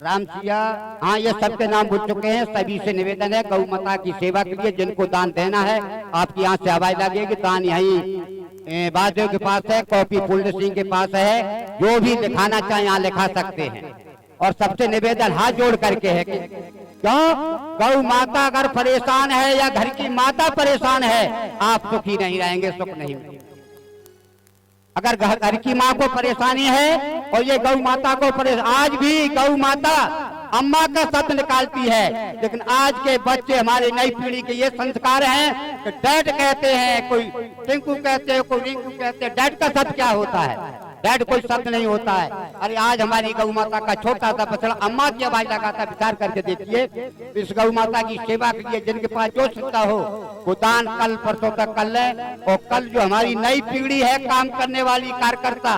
रामसिया, हाँ, ये सबके नाम बुझ चुके हैं। सभी से निवेदन है गौ माता की सेवा के लिए जिनको दान देना है, आपकी यहाँ से आवाज लगेगी, दान यही बाजू के पास है, कॉपी फूल सिंह के पास है, जो भी लिखाना चाहे यहाँ लिखा सकते हैं। और सबसे निवेदन हाथ जोड़ करके है कि क्यों गौ माता अगर परेशान है या घर की माता परेशान है, आप सुखी नहीं रहेंगे, सुख नहीं मिलेगा। अगर घर की माँ को परेशानी है और ये गौ माता को आज भी गौ माता अम्मा का शब्द निकालती है, लेकिन आज के बच्चे हमारे नई पीढ़ी के ये संस्कार हैं कि डैड कहते हैं, कोई टिंकू कहते हैं, कोई रिंकू कहते हैं। डैड का शब्द क्या होता है? डैड कोई शब्द नहीं होता है। अरे आज हमारी गौ माता का छोटा सा बछड़ा अम्मा की आवाज लगाता, विचार करके देखिए। इस गौ माता की सेवा के लिए जिनके पास जो क्षमता हो वो दान कल परसों तक कर ले। और कल जो हमारी नई पीढ़ी है काम करने वाली कार्यकर्ता,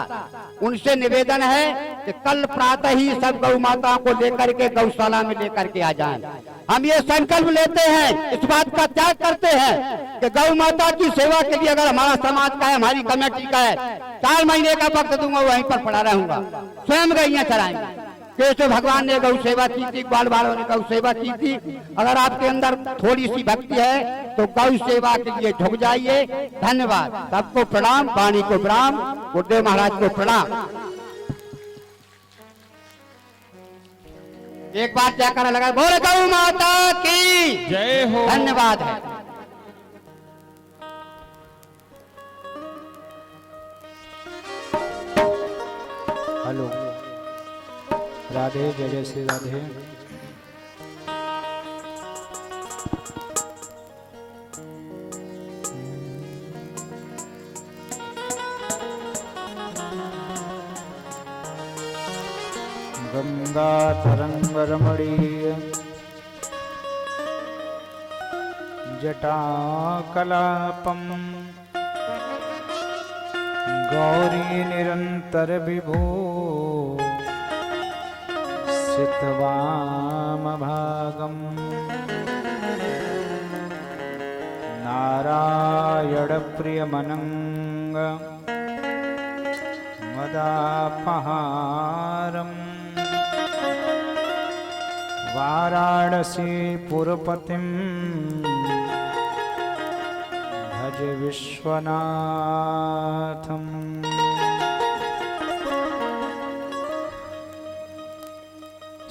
उनसे निवेदन है कि कल प्रातः ही सब गौ माताओं को लेकर के गौशाला में लेकर के आ जाएं। हम ये संकल्प लेते हैं, इस बात का त्याग करते हैं कि गौ माता की सेवा के लिए अगर हमारा समाज का है, हमारी कमेटी का है, 4 महीने का वक्त दूंगा, वहीं पर पड़ा रहूंगा, स्वयं गैया चराएंगे। कैसे भगवान ने गौ सेवा की थी, ग्वाल वालों ने गौ सेवा की थी। अगर आपके अंदर थोड़ी सी भक्ति है तो गौ सेवा के लिए झुक जाइए। धन्यवाद, सबको प्रणाम, वाणी को प्रणाम, गुरुदेव महाराज को प्रणाम। एक बार क्या करना लगा, बोल गौ माता की जय हो। धन्यवाद है। हेलो, राधे, जय जय श्री राधे। गंगा तरंग रमणीय जटा कलापम गौरी निरंतर विभो सितवामभागम नारायण प्रियमनंग मदापहारम वाराणसी पुरपतिम भज विश्वनाथम।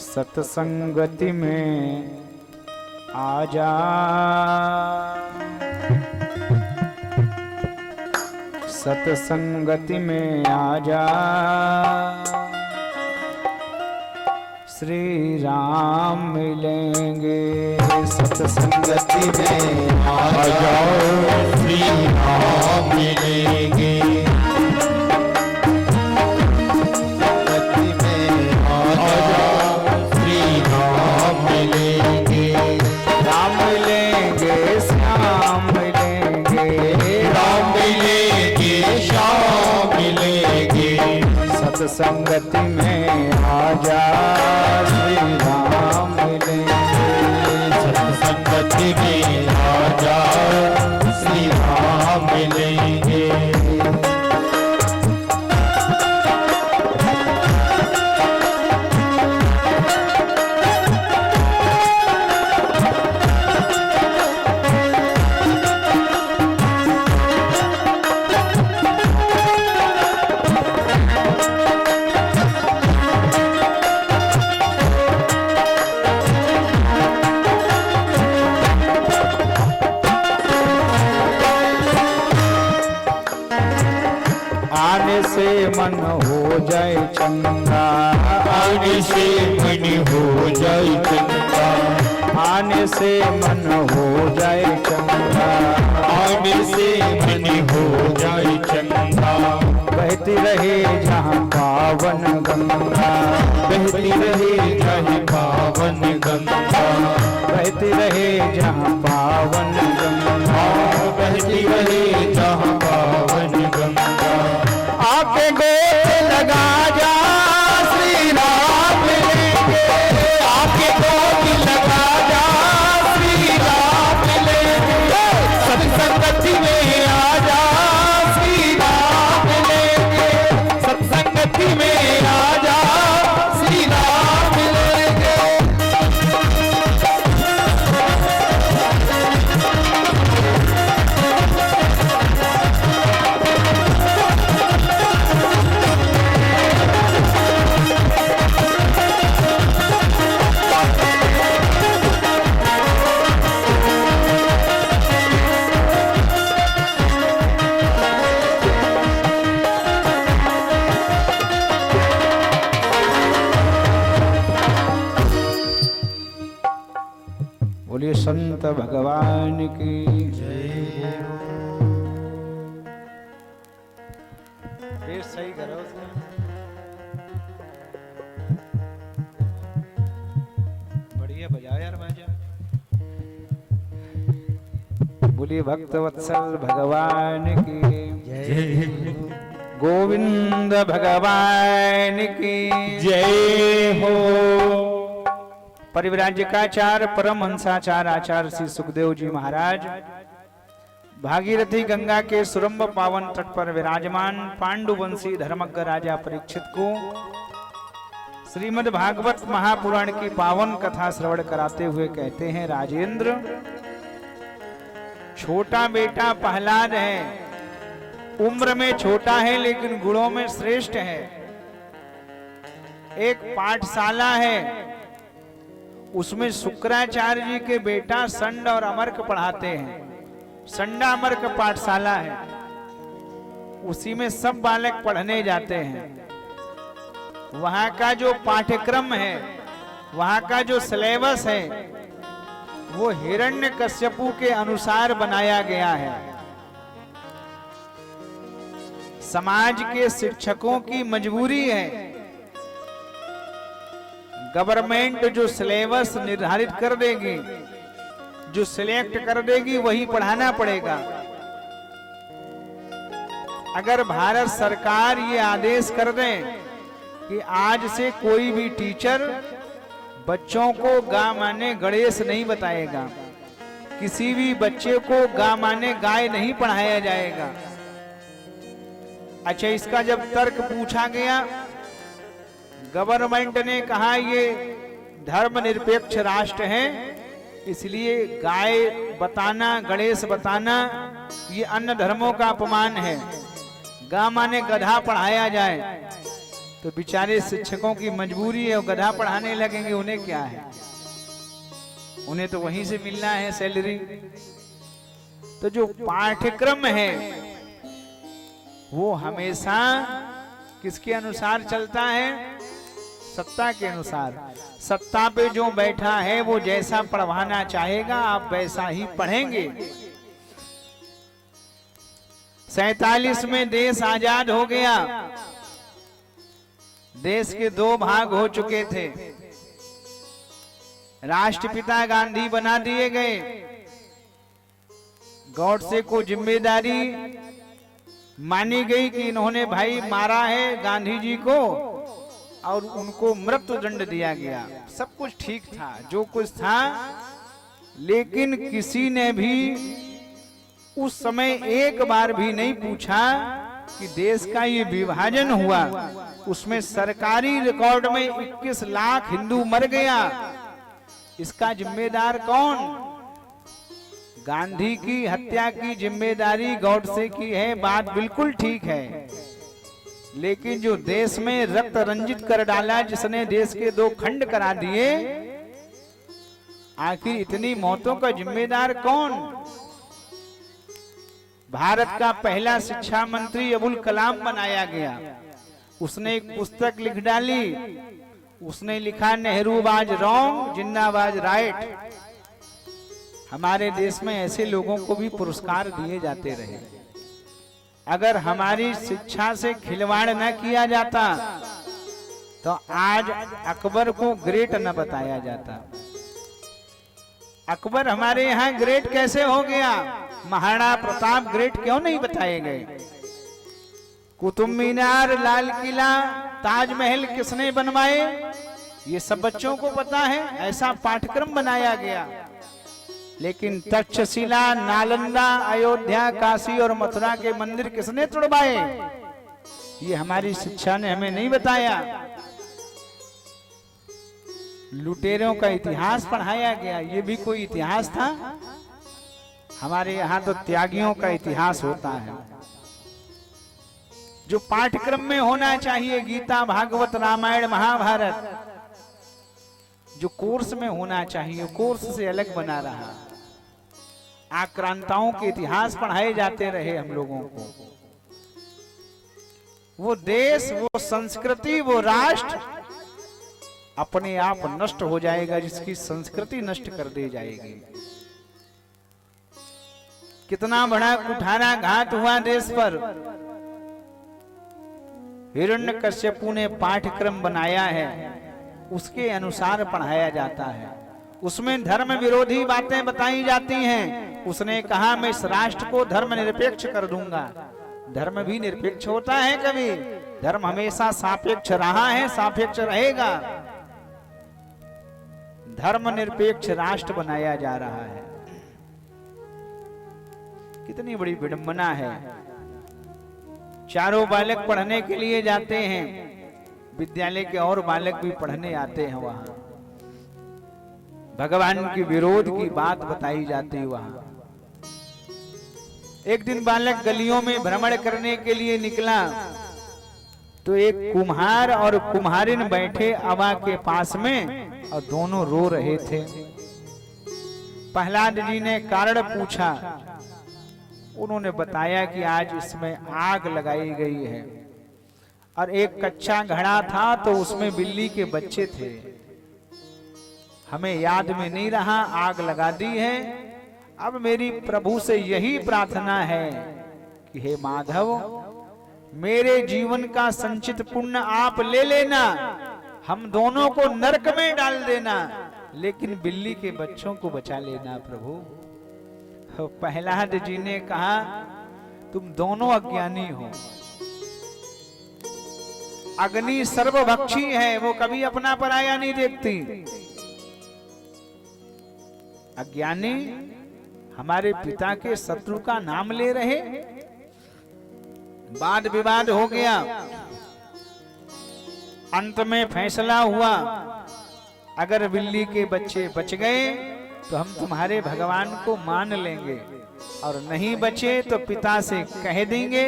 सत्संगति में आजा सतसंगति में आ जा, श्री राम मिलेंगे। सतसंगति में आ जाओ, श्री राम मिलेंगे। सतसंगति में आ जाओ, श्री राम मिलेंगे। राम मिलेंगे, श्याम मिलेंगे, राम मिलेंगे, श्याम मिलेंगे। सतसंगति में आ जा, श्री राम मिलेंगे। सतसंगति में आ जा, श्री राम मिलेंगे। आने से मन हो जाए चंगा, आने से मन हो जाए चंगा। आने से मन हो जाए चंगा, आने से मन हो जाए चंगा। बहती रहे जहाँ पावन गंगा, बहती रहे जहाँ पावन गंगा। बहती रहे जहाँ पावन गंगा, बहती रहे जहाँ पावन गंगा। आके गोद लगा जा, श्री राम मिलेंगे। आपके गोद लगा जा, श्री राम मिलेंगे। सत्संगति में आ जा, श्री राम मिलेंगे। सत्संगति में आ जा, श्री राम मिलेंगे। बोलिए संत भगवान की फिर सही करो उसमें। बढ़िया बजाओ यार बाजा। बोलिए भक्त वत्सल भगवान की, गोविंद भगवान की जय हो। परिव्राजकाचार्य परम हंसाचार्य आचार्य श्री सुखदेव जी महाराज भागीरथी गंगा के सुरम्भ पावन तट पर विराजमान पांडुवंशी धर्मज्ञ राजा परीक्षित को श्रीमद् भागवत महापुराण की पावन कथा श्रवण कराते हुए कहते हैं, राजेंद्र, छोटा बेटा प्रहलाद है, उम्र में छोटा है लेकिन गुणों में श्रेष्ठ है। एक पाठशाला है, उसमें शुक्राचार्य जी के बेटा संड और अमर्क पढ़ाते हैं। संडा अमर्क पाठशाला है, उसी में सब बालक पढ़ने जाते हैं। वहां का जो पाठ्यक्रम है, वहां का जो सिलेबस है, वो हिरण्यकश्यपु के अनुसार बनाया गया है। समाज के शिक्षकों की मजबूरी है, गवर्नमेंट जो सिलेबस निर्धारित कर देगी, जो सिलेक्ट कर देगी, वही पढ़ाना पड़ेगा। अगर भारत सरकार ये आदेश कर दे कि आज से कोई भी टीचर बच्चों को गा माने गणेश नहीं बताएगा, किसी भी बच्चे को गा माने गाय नहीं पढ़ाया जाएगा। अच्छा, इसका जब तर्क पूछा गया, गवर्नमेंट ने कहा ये धर्मनिरपेक्ष राष्ट्र है, इसलिए गाय बताना, गणेश बताना ये अन्य धर्मों का अपमान है, गा माने गधा पढ़ाया जाए। तो बेचारे शिक्षकों की मजबूरी है, वो गधा पढ़ाने लगेंगे, उन्हें क्या है, उन्हें तो वहीं से मिलना है सैलरी। तो जो पाठ्यक्रम है वो हमेशा किसके अनुसार चलता है? सत्ता के अनुसार। सत्ता पे जो बैठा है वो जैसा पढ़वाना चाहेगा आप वैसा ही पढ़ेंगे। 47 में देश आजाद हो गया। देश के 2 भाग हो चुके थे। राष्ट्रपिता गांधी बना दिए गए। गॉडसे को जिम्मेदारी मानी गई कि इन्होंने भाई मारा है गांधी जी को और उनको मृत्यु दंड दिया गया। सब कुछ ठीक था, जो कुछ था, लेकिन किसी ने भी उस समय एक बार भी नहीं पूछा कि देश का ये विभाजन हुआ, उसमें सरकारी रिकॉर्ड में 21 लाख हिंदू मर गया, इसका जिम्मेदार कौन? गांधी की हत्या की जिम्मेदारी गॉडसे की है, बात बिल्कुल ठीक है, लेकिन जो देश में रक्त रंजित कर डाला, जिसने देश के 2 खंड करा दिए, आखिर इतनी मौतों का जिम्मेदार कौन? भारत का पहला शिक्षा मंत्री अबुल कलाम बनाया गया। उसने एक पुस्तक लिख डाली, उसने लिखा Nehru was wrong, Jinnah was right. हमारे देश में ऐसे लोगों को भी पुरस्कार दिए जाते रहे। अगर हमारी शिक्षा से खिलवाड़ न किया जाता तो आज अकबर को ग्रेट न बताया जाता। अकबर हमारे यहाँ ग्रेट कैसे हो गया? महाराणा प्रताप ग्रेट क्यों नहीं बताए गए? कुतुब मीनार, लाल किला, ताजमहल किसने बनवाए? ये सब बच्चों को पता है, ऐसा पाठ्यक्रम बनाया गया। लेकिन तक्षशिला, नालंदा, अयोध्या, काशी और मथुरा के मंदिर किसने तोड़वाए? ये हमारी शिक्षा ने हमें नहीं बताया। लुटेरों का इतिहास पढ़ाया गया, ये भी कोई इतिहास था? हमारे यहाँ तो त्यागियों का इतिहास होता है, जो पाठ्यक्रम में होना चाहिए। गीता, भागवत, रामायण, महाभारत जो कोर्स में होना चाहिए, कोर्स से अलग बना रहा। आक्रांताओं के इतिहास पढ़ाए जाते रहे हम लोगों को। वो देश, वो संस्कृति, वो राष्ट्र अपने आप नष्ट हो जाएगा जिसकी संस्कृति नष्ट कर दी जाएगी। कितना बड़ा कुठाराघात हुआ देश पर। हिरण्यकश्यपु ने पाठ्यक्रम बनाया है, उसके अनुसार पढ़ाया जाता है। उसमें धर्म विरोधी बातें बताई जाती हैं। उसने कहा मैं इस राष्ट्र को धर्म निरपेक्ष कर दूंगा। धर्म भी निरपेक्ष होता है कभी? धर्म हमेशा सापेक्ष रहा है, सापेक्ष रहेगा। धर्म निरपेक्ष राष्ट्र बनाया जा रहा है। कितनी बड़ी विडंबना है। चारों बालक पढ़ने के लिए जाते हैं, विद्यालय के और बालक भी पढ़ने आते हैं वहां। भगवान के विरोध की बात बताई जाती है वहां। एक दिन बालक गलियों में भ्रमण करने के लिए निकला तो एक कुम्हार और कुम्हारिन बैठे अवा के पास में और दोनों रो रहे थे। प्रहलाद जी ने कारण पूछा। उन्होंने बताया कि आज इसमें आग लगाई गई है और एक कच्चा घड़ा था तो उसमें बिल्ली के बच्चे थे। हमें याद में नहीं रहा, आग लगा दी है। अब मेरी प्रभु से यही प्रार्थना है कि हे माधव, मेरे जीवन का संचित पुण्य आप ले लेना, हम दोनों को नरक में डाल देना, लेकिन बिल्ली के बच्चों को बचा लेना प्रभु। प्रहलाद जी ने कहा तुम दोनों अज्ञानी हो। अग्नि सर्वभक्षी है, वो कभी अपना पराया नहीं देखती। अज्ञानी हमारे पिता के शत्रु का नाम ले रहे। वाद विवाद हो गया, अंत में फैसला हुआ अगर बिल्ली के बच्चे बच गए तो हम तुम्हारे भगवान को मान लेंगे, और नहीं बचे तो पिता से कह देंगे